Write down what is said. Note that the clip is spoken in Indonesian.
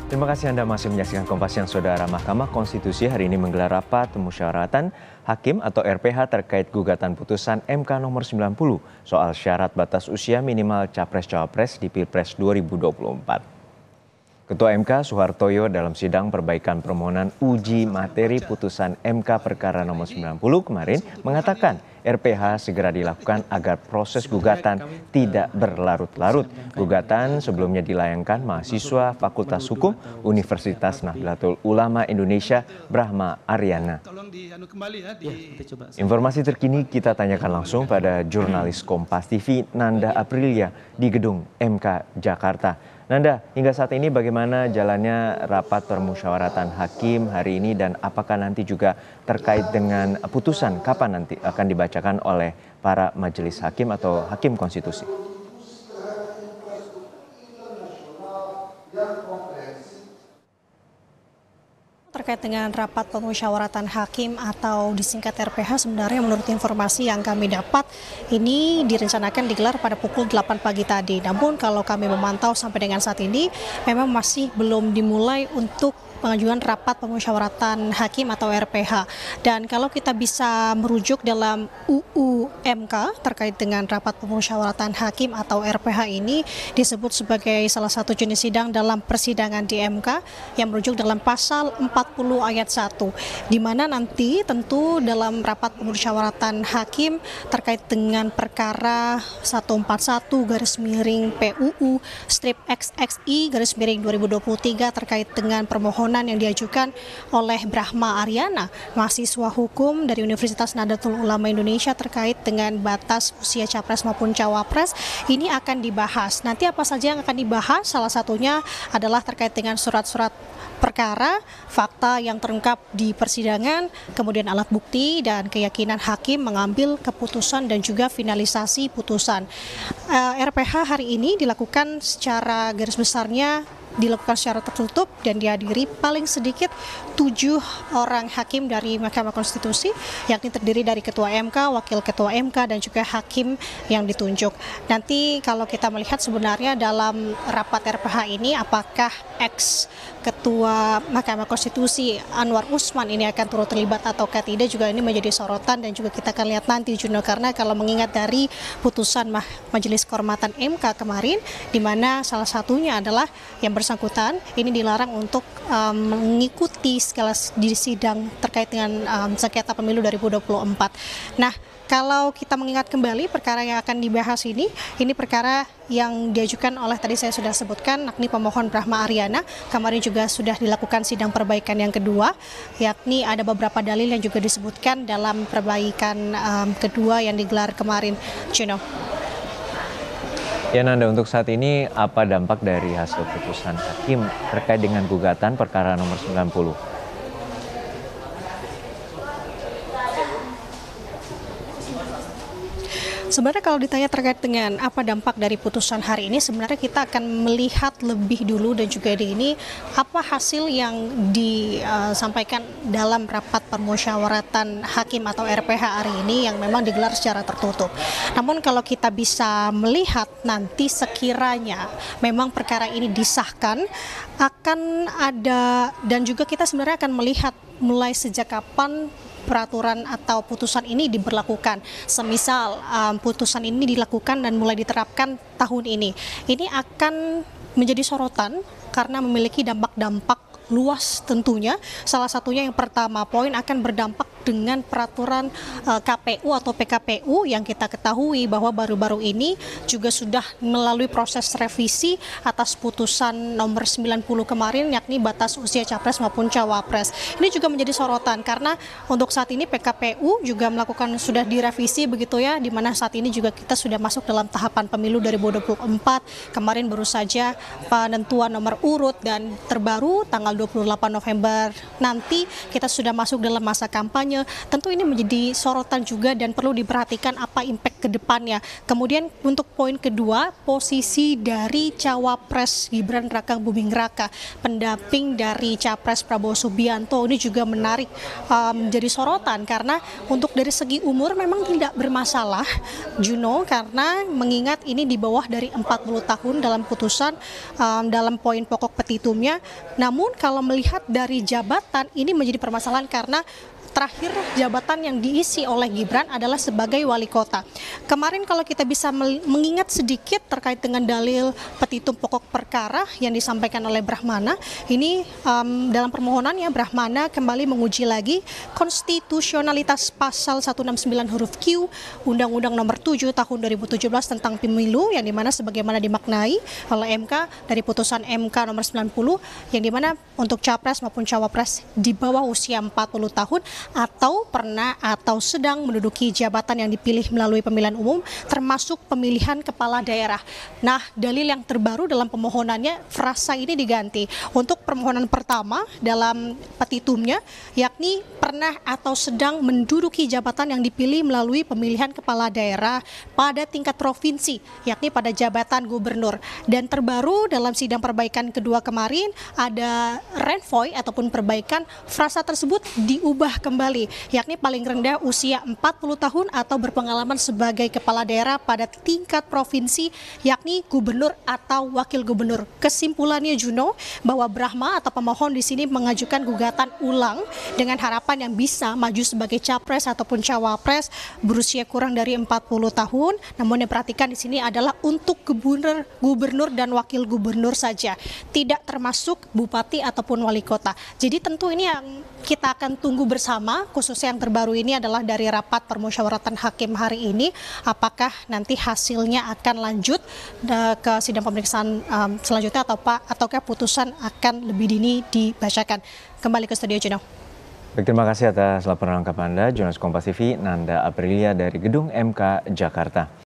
Terima kasih Anda masih menyaksikan Kompas Siang. Saudara, Mahkamah Konstitusi hari ini menggelar rapat pemusyawaratan hakim atau RPH terkait gugatan putusan MK nomor 90 soal syarat batas usia minimal Capres-Cawapres di Pilpres 2024. Ketua MK Soehartoyo dalam sidang perbaikan permohonan uji materi putusan MK perkara nomor 90 kemarin mengatakan RPH segera dilakukan agar proses gugatan tidak berlarut-larut. Gugatan sebelumnya dilayangkan mahasiswa Fakultas Hukum Universitas Nahdlatul Ulama Indonesia Brahma Aryana. Informasi terkini kita tanyakan langsung pada jurnalis Kompas TV Nanda Aprilia di Gedung MK Jakarta. Nanda, hingga saat ini bagaimana jalannya rapat permusyawaratan hakim hari ini dan apakah nanti juga terkait dengan putusan kapan nanti akan dibacakan oleh para majelis hakim atau hakim konstitusi? Terkait dengan rapat pemusyawaratan hakim atau disingkat RPH, sebenarnya menurut informasi yang kami dapat ini direncanakan digelar pada pukul 8 pagi tadi. Namun kalau kami memantau sampai dengan saat ini memang masih belum dimulai untuk pengajuan rapat pemusyawaratan hakim atau RPH. Dan kalau kita bisa merujuk dalam UU MK terkait dengan rapat pemusyawaratan hakim atau RPH ini disebut sebagai salah satu jenis sidang dalam persidangan di MK yang merujuk dalam pasal 40 ayat 1, di mana nanti tentu dalam rapat pemusyawaratan hakim terkait dengan perkara 141-PUU/XXI/2023 terkait dengan permohonan yang diajukan oleh Brahma Aryana, mahasiswa hukum dari Universitas Nahdlatul Ulama Indonesia terkait dengan batas usia capres maupun cawapres ini akan dibahas. Nanti apa saja yang akan dibahas? Salah satunya adalah terkait dengan surat-surat perkara, fakta yang terungkap di persidangan, kemudian alat bukti dan keyakinan hakim mengambil keputusan dan juga finalisasi putusan. RPH hari ini dilakukan secara garis besarnya dilakukan secara tertutup dan dihadiri paling sedikit 7 orang hakim dari Mahkamah Konstitusi, yakni terdiri dari Ketua MK, Wakil Ketua MK, dan juga hakim yang ditunjuk. Nanti kalau kita melihat sebenarnya dalam rapat RPH ini apakah ex-Ketua Mahkamah Konstitusi Anwar Usman ini akan turut terlibat ataukah tidak, juga ini menjadi sorotan dan juga kita akan lihat nanti, Juno, karena kalau mengingat dari putusan Majelis Kehormatan MK kemarin, di mana salah satunya adalah yang bersangkutan ini dilarang untuk mengikuti segala di sidang terkait dengan sengketa pemilu 2024. Nah, kalau kita mengingat kembali perkara yang akan dibahas ini perkara yang diajukan oleh tadi saya sudah sebutkan, yakni pemohon Brahma Aryana. Kemarin juga sudah dilakukan sidang perbaikan yang kedua, yakni ada beberapa dalil yang juga disebutkan dalam perbaikan kedua yang digelar kemarin. Juno. Ya Nanda, untuk saat ini apa dampak dari hasil putusan hakim terkait dengan gugatan perkara nomor 90? Sebenarnya kalau ditanya terkait dengan apa dampak dari putusan hari ini, sebenarnya kita akan melihat lebih dulu dan juga di ini apa hasil yang disampaikan dalam rapat permusyawaratan hakim atau RPH hari ini yang memang digelar secara tertutup. Namun kalau kita bisa melihat nanti sekiranya memang perkara ini disahkan, akan ada, dan juga kita sebenarnya akan melihat mulai sejak kapan peraturan atau putusan ini diberlakukan. Semisal putusan ini dilakukan dan mulai diterapkan tahun ini akan menjadi sorotan karena memiliki dampak-dampak luas tentunya. Salah satunya yang pertama, poin akan berdampak dengan peraturan KPU atau PKPU yang kita ketahui bahwa baru-baru ini juga sudah melalui proses revisi atas putusan nomor 90 kemarin, yakni batas usia capres maupun cawapres. Ini juga menjadi sorotan karena untuk saat ini PKPU juga melakukan sudah direvisi begitu ya, di mana saat ini juga kita sudah masuk dalam tahapan pemilu 2024. Kemarin baru saja penentuan nomor urut dan terbaru tanggal 28 November nanti kita sudah masuk dalam masa kampanye dalil, tentu ini menjadi sorotan juga dan perlu diperhatikan apa impact ke depannya. Kemudian untuk poin kedua, posisi dari Cawapres Gibran Rakabuming Raka, pendamping dari Capres Prabowo Subianto, ini juga menarik menjadi sorotan karena untuk dari segi umur memang tidak bermasalah, Juno, karena mengingat ini di bawah dari 40 tahun dalam putusan dalam poin pokok petitumnya. Namun kalau melihat dari jabatan ini menjadi permasalahan karena terakhir jabatan yang diisi oleh Gibran adalah sebagai wali kota. Kemarin kalau kita bisa mengingat sedikit terkait dengan dalil petitum pokok perkara yang disampaikan oleh Brahmana, ini dalam permohonannya Brahmana kembali menguji lagi konstitusionalitas pasal 169 huruf Q Undang-Undang Nomor 7 Tahun 2017 tentang pemilu, yang dimana sebagaimana dimaknai oleh MK dari putusan MK Nomor 90, yang dimana untuk capres maupun cawapres di bawah usia 40 tahun atau pernah atau sedang menduduki jabatan yang dipilih melalui pemilihan umum, termasuk pemilihan kepala daerah. Nah, dalil yang terbaru dalam pemohonannya, frasa ini diganti. Untuk permohonan pertama dalam petitumnya, yakni pernah atau sedang menduduki jabatan yang dipilih melalui pemilihan kepala daerah pada tingkat provinsi, yakni pada jabatan gubernur. Dan terbaru dalam sidang perbaikan kedua kemarin, ada renvoy ataupun perbaikan, frasa tersebut diubah kembali, yakni paling rendah usia 40 tahun atau berpengalaman sebagai kepala daerah pada tingkat provinsi, yakni gubernur atau wakil gubernur. Kesimpulannya, Juno, bahwa Brahma atau pemohon di sini mengajukan gugatan ulang dengan harapan yang bisa maju sebagai capres ataupun cawapres berusia kurang dari 40 tahun. Namun yang perhatikan di sini adalah untuk gubernur dan wakil gubernur saja, tidak termasuk bupati ataupun wali kota. Jadi tentu ini yang kita akan tunggu bersama, khususnya yang terbaru ini adalah dari rapat permusyawaratan hakim hari ini, apakah nanti hasilnya akan lanjut ke sidang pemeriksaan selanjutnya ataukah putusan akan lebih dini dibacakan. Kembali ke studio, Juno. Baik, terima kasih atas laporan lengkap Anda, jurnalis Kompas TV Nanda Aprilia dari Gedung MK Jakarta.